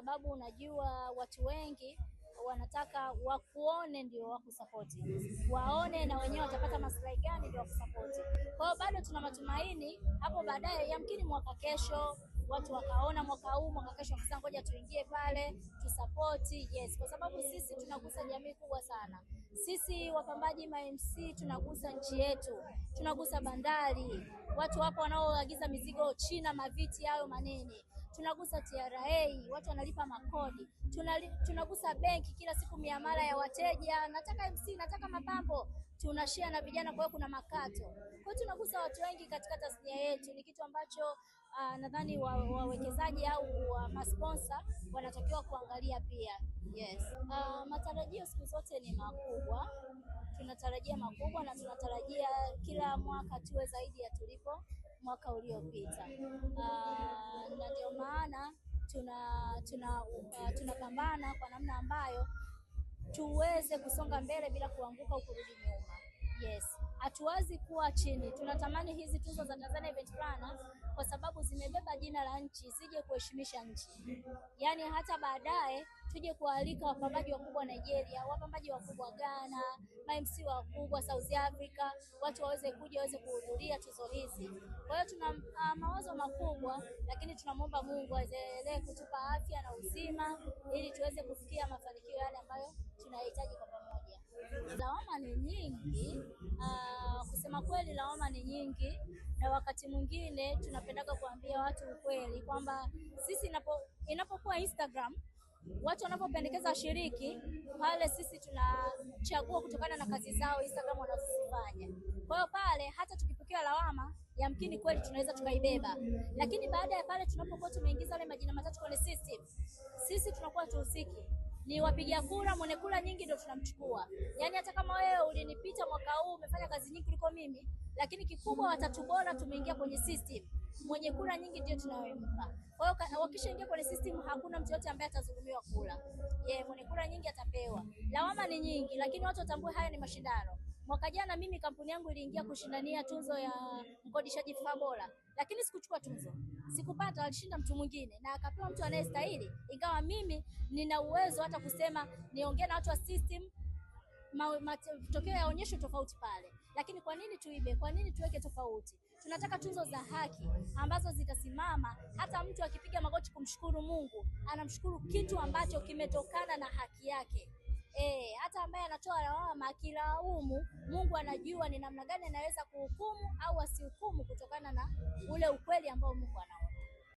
sababu unajua watu wengi wanataka wakuone ndio wakusapoti, waone na wenyewe watapata maslahi gani ndio wakusapoti. Kwa hiyo bado tuna matumaini hapo baadaye, yamkini mwaka kesho watu wakaona mwaka huu, mwaka kesho wakasema ngoja tuingie pale tusapoti. Yes, kwa sababu sisi tunagusa jamii kubwa sana. Sisi wapambaji ma-MC tunagusa nchi yetu, tunagusa bandari, watu wapo wanaoagiza mizigo China, maviti hayo manene, tunagusa TRA, watu wanalipa makodi, tunagusa benki, kila siku miamala ya wateja, nataka MC, nataka mapambo, tunashare na vijana, kwa hiyo kuna makato. Kwa hiyo tunagusa watu wengi katika tasnia yetu. Ni kitu ambacho nadhani wawekezaji au masponsor wanatakiwa kuangalia pia. Yes. Matarajio siku zote ni makubwa. Tunatarajia makubwa na tunatarajia kila mwaka tuwe zaidi ya tulipo mwaka uliopita. Na ndio maana tunapambana kwa namna ambayo tuweze kusonga mbele bila kuanguka au kurudi nyuma. Yes, hatuwezi kuwa chini. Tunatamani hizi tuzo za Tanzania Event Planner kwa sababu zimebeba jina la nchi, zije kuheshimisha nchi. Yaani hata baadaye tuje kualika wapambaji wakubwa Nigeria, wapambaji wakubwa Ghana, ma-MC wakubwa South Africa, watu waweze kuja waweze kuhudhuria tuzo hizi. Kwa hiyo tuna mawazo makubwa, lakini tunamwomba Mungu aendelee kutupa afya na uzima ili tuweze kufikia mafanikio yale ambayo tunahitaji kwa pamoja. Lawama ni nyingi, kusema kweli lawama ni nyingi, na wakati mwingine tunapendaga kuambia watu ukweli kwamba sisi inapokuwa Instagram watu wanapopendekeza washiriki pale, sisi tunachagua kutokana na kazi zao Instagram wanazozifanya. Kwa hiyo pale hata tukipokea lawama yamkini kweli tunaweza tukaibeba, lakini baada ya pale tunapokuwa tumeingiza wale majina matatu kwenye system, sisi tunakuwa tuhusiki. Ni wapiga kura, mwenye kura nyingi ndio tunamchukua. Yaani hata kama wewe ulinipita mwaka huu umefanya kazi nyingi kuliko mimi, lakini kikubwa watatu bora tumeingia kwenye system, mwenye kura nyingi ndio tunayempa. Kwa hiyo wakishaingia kwenye system hakuna mtu yote ambaye atazulumiwa kura. Mwenye kura nyingi atapewa. Lawama ni nyingi, lakini watu watambue haya ni mashindano. Mwaka jana mimi kampuni yangu iliingia kushindania tuzo ya mkodishaji vifaa bora, lakini sikuchukua tuzo. Sikupata, alishinda mtu mwingine na akapewa mtu anayestahili. Ingawa mimi nina uwezo hata kusema niongee na watu wa system, matokeo yaonyeshe tofauti pale. Lakini kwa nini tuibe? Kwa nini tuweke tofauti? Tunataka tuzo za haki ambazo zitasimama, hata mtu akipiga magoti kumshukuru Mungu, anamshukuru kitu ambacho kimetokana na haki yake. Hata ambaye anatoa lawama akilaumu, Mungu anajua ni namna gani anaweza kuhukumu au asihukumu kutokana na ule ukweli ambao Mungu anaona.